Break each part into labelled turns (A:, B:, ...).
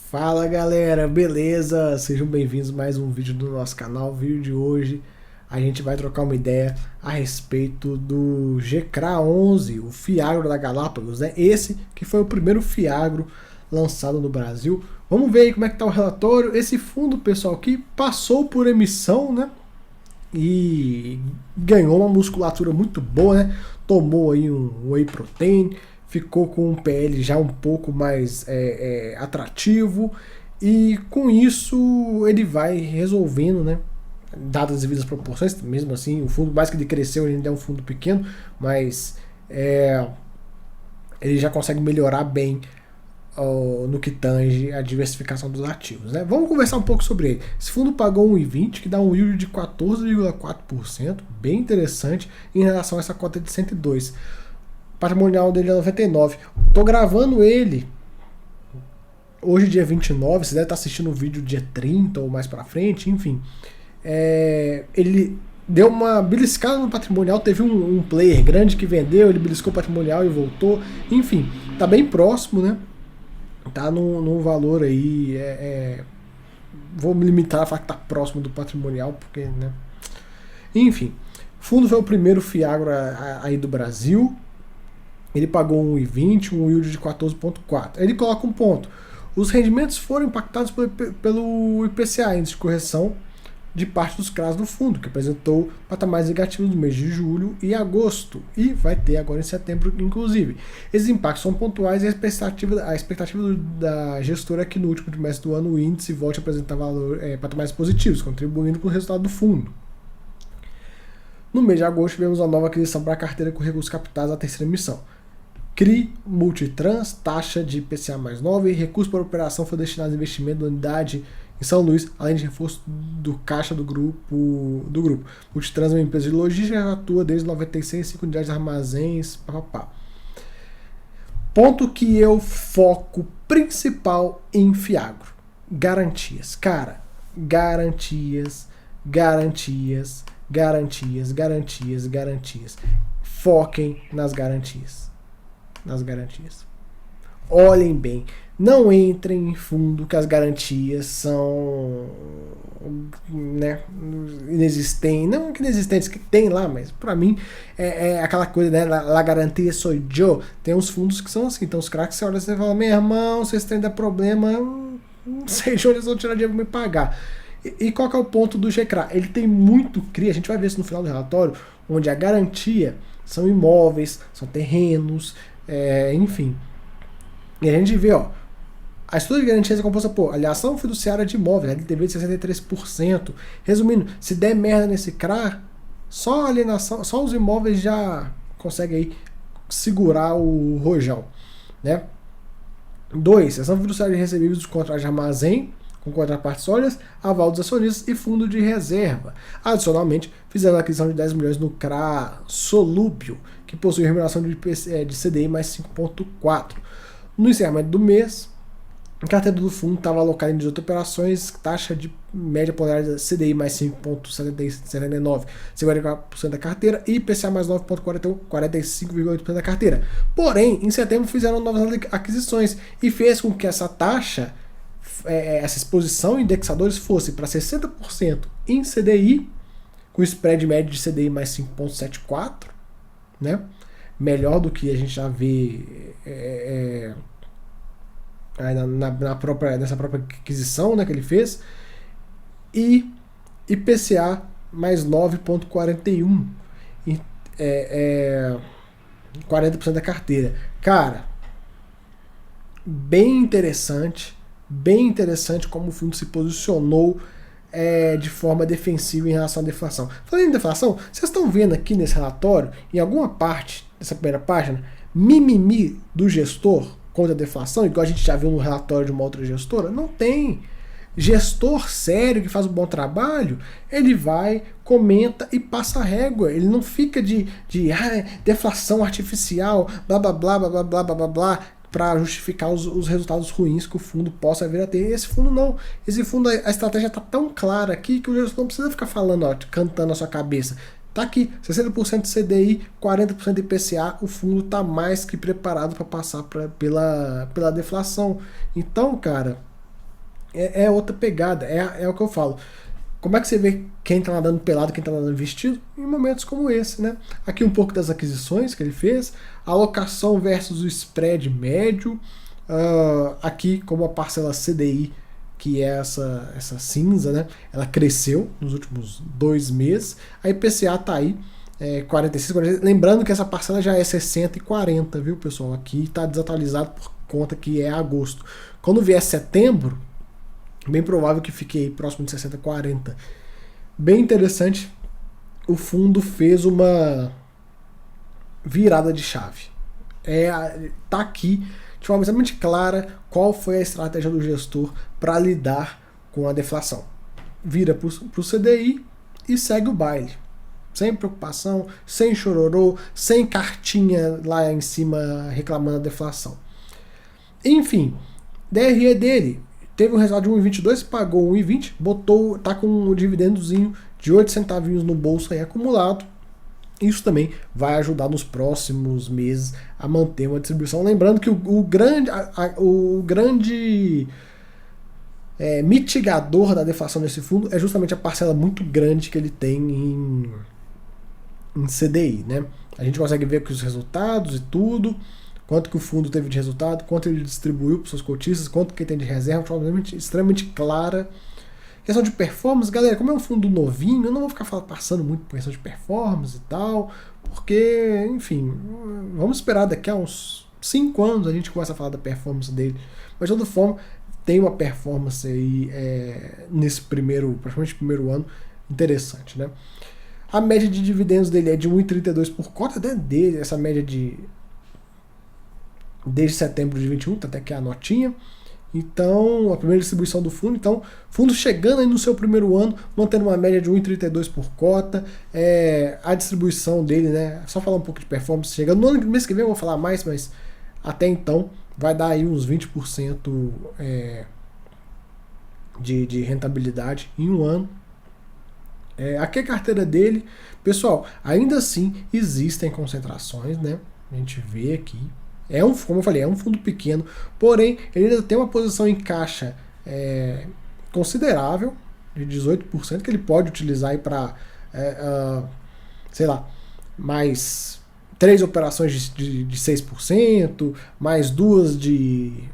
A: Fala galera, beleza? Sejam bem-vindos a mais um vídeo do nosso canal. O vídeo de hoje a gente vai trocar uma ideia a respeito do GCRA 11, o Fiagro da Galápagos, né? Esse que foi o primeiro Fiagro lançado no Brasil. Vamos ver aí como é que tá o relatório. Esse fundo, pessoal, aqui passou por emissão, né? E ganhou uma musculatura muito boa, né? Tomou aí um whey protein, ficou com um PL já um pouco mais atrativo, e com isso ele vai resolvendo, né? Dadas as devidas proporções, mesmo assim, o fundo, mais que ele cresceu, ele ainda é um fundo pequeno, mas ele já consegue melhorar bem no que tange a diversificação dos ativos, né? Vamos conversar um pouco sobre ele. Esse fundo pagou 1,20, que dá um yield de 14,4%, bem interessante em relação a essa cota de 102. O patrimonial dele é 99. Tô gravando ele hoje, dia 29, você deve estar assistindo o vídeo dia 30 ou mais pra frente, enfim. Ele deu uma beliscada no patrimonial, teve um player grande que vendeu, ele beliscou o patrimonial e voltou, enfim, tá bem próximo, né? Tá num valor aí, vou me limitar a falar que tá próximo do patrimonial, porque, né? Enfim, o fundo foi o primeiro Fiagro aí do Brasil. Ele pagou 1,20, um yield de 14,4. Ele coloca um ponto. Os rendimentos foram impactados pelo IPCA, índice de correção de parte dos CRAs do fundo, que apresentou patamares negativos no mês de julho e agosto, e vai ter agora em setembro, inclusive. Esses impactos são pontuais e a expectativa da gestora é que no último trimestre do ano o índice volte a apresentar patamares positivos, contribuindo para o resultado do fundo. No mês de agosto, tivemos uma nova aquisição para a carteira com recursos capitais da terceira emissão. CRI, Multitrans, taxa de IPCA mais 9 e recurso para operação foi destinado a investimento da unidade em São Luís, além de reforço do caixa do grupo. Multitrans é uma empresa de logística que atua desde 96, 5 unidades de armazéns, papapá. Ponto que eu foco principal em Fiagro: garantias. Cara, garantias. Foquem nas garantias. Olhem bem. Não entrem em fundo que as garantias são, né, inexistentes. Não que inexistentes, que tem lá, mas pra mim é aquela coisa, né? La garantia sou eu. Tem uns fundos que são assim. Então os craques, você olha e você fala: meu irmão, vocês têm dar problema, não sei de onde eles vão tirar dinheiro pra me pagar. E qual que é o ponto do GCRA? Ele tem muito CRI, a gente vai ver isso no final do relatório, onde a garantia são imóveis, são terrenos, enfim. E a gente vê, ó, a estrutura de garantias é composta por alienação fiduciária de imóveis, LTV de 63%. Resumindo, se der merda nesse CRA, só a alienação, só os imóveis já conseguem aí segurar o rojão, né? 2. Ação fiduciária de recebíveis dos contratos de armazém, com contrapartes sólidas, aval dos acionistas e fundo de reserva. Adicionalmente, fizeram a aquisição de 10 milhões no CRA Solúbio, que possui remuneração de CDI mais 5,4. No encerramento do mês, a carteira do fundo estava alocada em 18 operações, taxa de média ponderada CDI mais 5,79, 54% da carteira, e IPCA mais 9,41, 45,8% da carteira. Porém, em setembro fizeram novas aquisições e fez com que essa taxa, essa exposição em indexadores fosse para 60% em CDI, com spread médio de CDI mais 5,74, né? Melhor do que a gente já vê nessa própria aquisição, né, que ele fez, e IPCA mais 9,41, 40% da carteira. Cara, bem interessante como o fundo se posicionou de forma defensiva em relação à deflação. Falando em deflação, vocês estão vendo aqui nesse relatório, em alguma parte dessa primeira página, mimimi do gestor contra a deflação, igual a gente já viu no relatório de uma outra gestora? Não tem. Gestor sério que faz um bom trabalho, ele vai, comenta e passa a régua. Ele não fica de deflação artificial, blá blá blá blá blá blá blá blá, para justificar os resultados ruins que o fundo possa vir a ter. Esse fundo não. Esse fundo, a estratégia está tão clara aqui que o gestor não precisa ficar falando, ó, cantando na sua cabeça. Tá aqui, 60% de CDI, 40% de IPCA, o fundo tá mais que preparado para passar pela deflação. Então, cara, é outra pegada, é o que eu falo. Como é que você vê quem tá nadando pelado, quem tá nadando vestido? Em momentos como esse, né? Aqui um pouco das aquisições que ele fez, alocação versus o spread médio, aqui como a parcela CDI, que é essa cinza, né? Ela cresceu nos últimos 2 meses, a IPCA tá aí, 46, 46. Lembrando que essa parcela já é 60 e 40, viu, pessoal? Aqui está desatualizado por conta que é agosto. Quando vier setembro, bem provável que fique aí próximo de 60 e 40. Bem interessante, o fundo fez uma virada de chave. Tá aqui de forma extremamente clara qual foi a estratégia do gestor para lidar com a deflação. Vira para o CDI e segue o baile. Sem preocupação, sem chororô, sem cartinha lá em cima reclamando da deflação. Enfim, DRE dele teve um resultado de 1,22, pagou 1,20, tá com um dividendozinho de 8 centavinhos no bolso aí acumulado. Isso também vai ajudar nos próximos meses a manter uma distribuição. Lembrando que o grande mitigador da deflação desse fundo é justamente a parcela muito grande que ele tem em CDI, né? A gente consegue ver aqui os resultados e tudo, quanto que o fundo teve de resultado, quanto ele distribuiu para seus cotistas, quanto que ele tem de reserva, extremamente clara. Questão de performance, galera, como é um fundo novinho, eu não vou ficar passando muito por questão de performance e tal, porque, enfim, vamos esperar daqui a uns 5 anos a gente começa a falar da performance dele. Mas de toda forma, tem uma performance aí nesse praticamente primeiro ano, interessante, né? A média de dividendos dele é de 1,32 por cota, né? Dele, essa média desde setembro de 21, tá até aqui a notinha. Então, a primeira distribuição do fundo. Então, fundo chegando aí no seu primeiro ano, mantendo uma média de 1,32 por cota. A distribuição dele, né? Só falar um pouco de performance. Chegando no mês que vem eu vou falar mais, mas até então vai dar aí uns 20% de rentabilidade em um ano. Aqui é a carteira dele. Pessoal, ainda assim existem concentrações, né? A gente vê aqui. Como eu falei, é um fundo pequeno, porém ele ainda tem uma posição em caixa considerável, de 18%, que ele pode utilizar aí para, sei lá, mais 3 operações de 6%, mais 2 de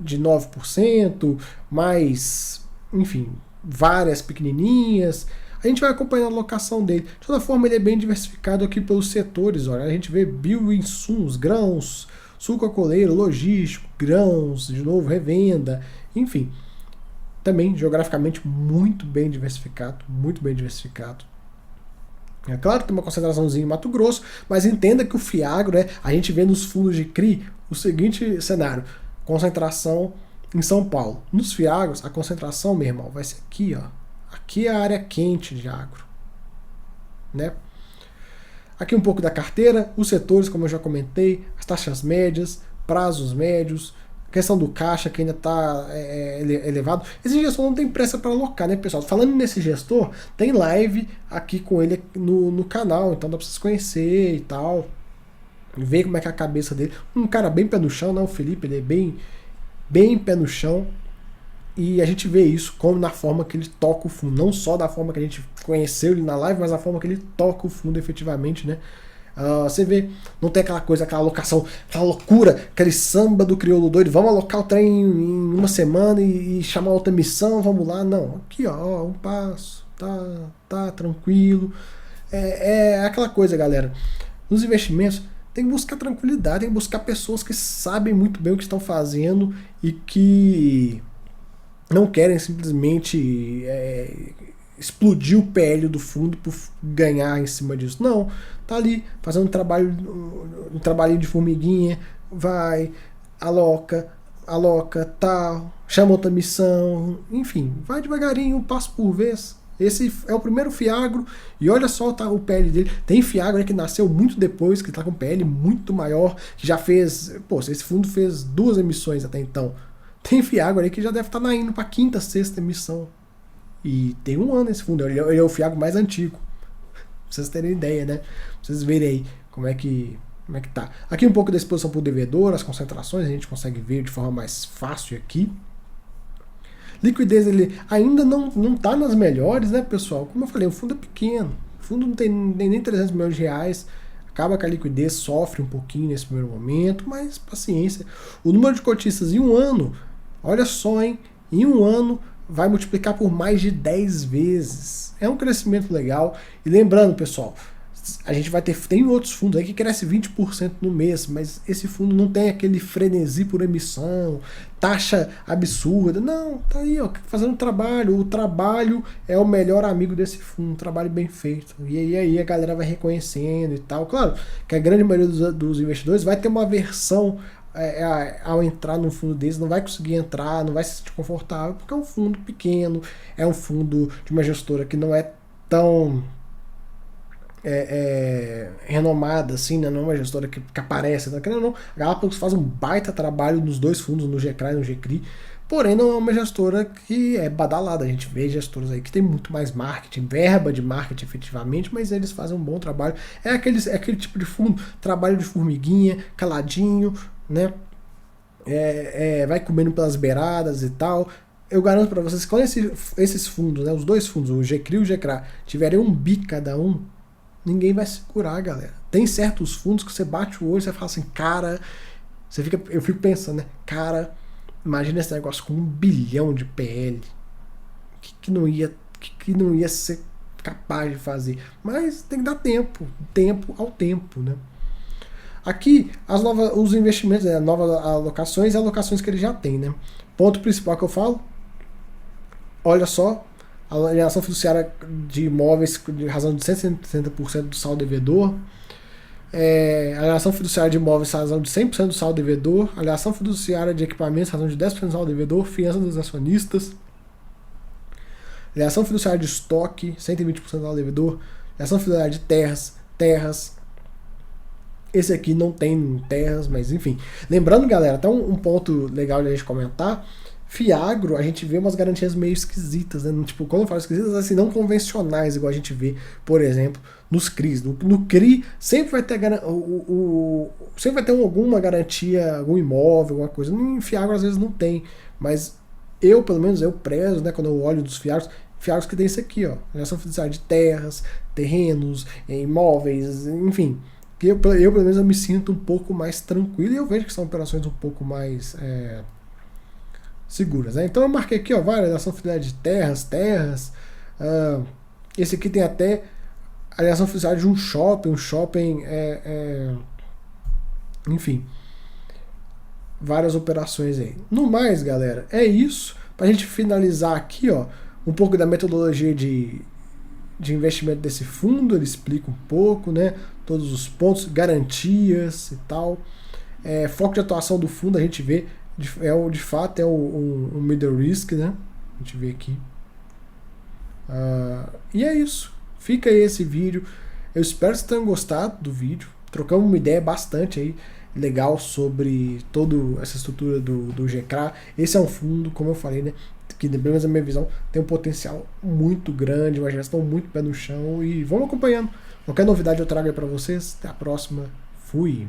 A: 9%, mais, enfim, várias pequenininhas. A gente vai acompanhando a alocação dele. De toda forma, ele é bem diversificado aqui pelos setores. Olha, a gente vê bioinsumos, grãos, suco-coleiro, logístico, grãos, de novo, revenda, enfim. Também, geograficamente, muito bem diversificado, muito bem diversificado. É claro que tem uma concentraçãozinha em Mato Grosso, mas entenda que o Fiagro, a gente vê nos fundos de CRI o seguinte cenário: concentração em São Paulo. Nos Fiagros, a concentração, meu irmão, vai ser aqui, ó. Aqui é a área quente de agro, né? Aqui um pouco da carteira, os setores, como eu já comentei, as taxas médias, prazos médios, questão do caixa que ainda está elevado. Esse gestor não tem pressa para alocar, né, pessoal? Falando nesse gestor, tem live aqui com ele no canal, então dá para vocês conhecer e tal, ver como é que é a cabeça dele. Um cara bem pé no chão, né? O Felipe, ele é bem pé no chão. E a gente vê isso como na forma que ele toca o fundo. Não só da forma que a gente conheceu ele na live, mas da forma que ele toca o fundo efetivamente, né? Você vê, não tem aquela coisa, aquela alocação, aquela loucura, aquele samba do crioulo doido. Vamos alocar o trem em uma semana e chamar outra missão, vamos lá. Não, aqui ó, um passo, tá tranquilo. É aquela coisa, galera. Nos investimentos, tem que buscar tranquilidade, tem que buscar pessoas que sabem muito bem o que estão fazendo e que não querem simplesmente explodir o PL do fundo por ganhar em cima disso. Não, tá ali fazendo um trabalhinho de formiguinha, vai, aloca, tal, chama outra missão, enfim, vai devagarinho, um passo por vez. Esse é o primeiro Fiagro, e olha só o PL dele. Tem Fiagro que nasceu muito depois, que tá com PL muito maior, que já fez, esse fundo fez 2 emissões até então. Tem Fiagro aí que já deve estar indo para a 5ª, 6ª emissão. E tem um ano esse fundo. Ele é o Fiagro mais antigo. Pra vocês terem ideia, né? Pra vocês verem aí como é que tá. Aqui um pouco da exposição por devedor, as concentrações, a gente consegue ver de forma mais fácil aqui. Liquidez ele ainda não tá nas melhores, né, pessoal? Como eu falei, o fundo é pequeno. O fundo não tem nem 300 milhões de reais. Acaba que a liquidez sofre um pouquinho nesse primeiro momento, mas paciência. O número de cotistas em um ano, olha só, hein? Em um ano vai multiplicar por mais de 10 vezes. É um crescimento legal. E lembrando, pessoal, a gente vai tem outros fundos aí que cresce 20% no mês, mas esse fundo não tem aquele frenesi por emissão, taxa absurda. Não, tá aí, ó, fazendo trabalho. O trabalho é o melhor amigo desse fundo, um trabalho bem feito. E aí a galera vai reconhecendo e tal. Claro que a grande maioria dos investidores vai ter uma aversão ao entrar num fundo desse, não vai conseguir entrar, não vai se sentir confortável, porque é um fundo pequeno, é um fundo de uma gestora que não é tão renomada, assim, né? Não é uma gestora que aparece, tá querendo não. A Galápagos faz um baita trabalho nos dois fundos, no GCRA e no GCRI, porém não é uma gestora que é badalada. A gente vê gestoras aí que tem muito mais marketing, verba de marketing efetivamente, mas eles fazem um bom trabalho. É aquele tipo de fundo, trabalho de formiguinha, caladinho, né? Vai comendo pelas beiradas e tal. Eu garanto para vocês que quando esses fundos, né, os dois fundos, o GCRI e o GCRA, tiverem 1 bi cada um, ninguém vai segurar, galera. Tem certos fundos que você bate o olho e você fala assim, cara, eu fico pensando, né? Cara, imagina esse negócio com 1 bilhão de PL. Que não ia ser capaz de fazer. Mas tem que dar tempo ao tempo, né? Aqui, os investimentos, né, novas alocações e alocações que ele já tem, né? Ponto principal que eu falo, olha só, a alienação fiduciária de imóveis de razão de 160% do saldo devedor, alienação fiduciária de imóveis razão de 100% do saldo devedor, alienação fiduciária de equipamentos razão de 10% do saldo devedor, fiança dos acionistas, alienação fiduciária de estoque, 120% do saldo devedor, alienação fiduciária de terras. Esse aqui não tem terras, mas enfim. Lembrando, galera, até um ponto legal de a gente comentar, Fiagro, a gente vê umas garantias meio esquisitas, né? Tipo, quando eu falo esquisitas, assim, não convencionais, igual a gente vê, por exemplo, nos CRIs. No CRI sempre vai ter sempre vai ter alguma garantia, algum imóvel, alguma coisa. Em Fiagro às vezes não tem, mas pelo menos, eu prezo, né, quando eu olho dos Fiagros que tem isso aqui, ó, alienação fiduciária de terras, terrenos, imóveis, enfim. Eu pelo menos eu me sinto um pouco mais tranquilo e eu vejo que são operações um pouco mais seguras, né? Então eu marquei aqui, ó, alienação fiduciária de terras, esse aqui tem até alienação fiduciária de um shopping, enfim, várias operações aí. No mais, galera, é isso. Pra gente finalizar aqui, ó, um pouco da metodologia de investimento desse fundo, ele explica um pouco, né, todos os pontos, garantias e tal. Foco de atuação do fundo, a gente vê, de fato é um middle risk, né, a gente vê aqui. E é isso, fica aí esse vídeo. Eu espero que vocês tenham gostado do vídeo. Trocamos uma ideia bastante aí legal sobre toda essa estrutura do GCRA. Esse é um fundo, como eu falei, né, que pelo menos na minha visão tem um potencial muito grande, uma gestão muito pé no chão, e vamos acompanhando. Qualquer novidade eu trago aí pra vocês. Até a próxima. Fui!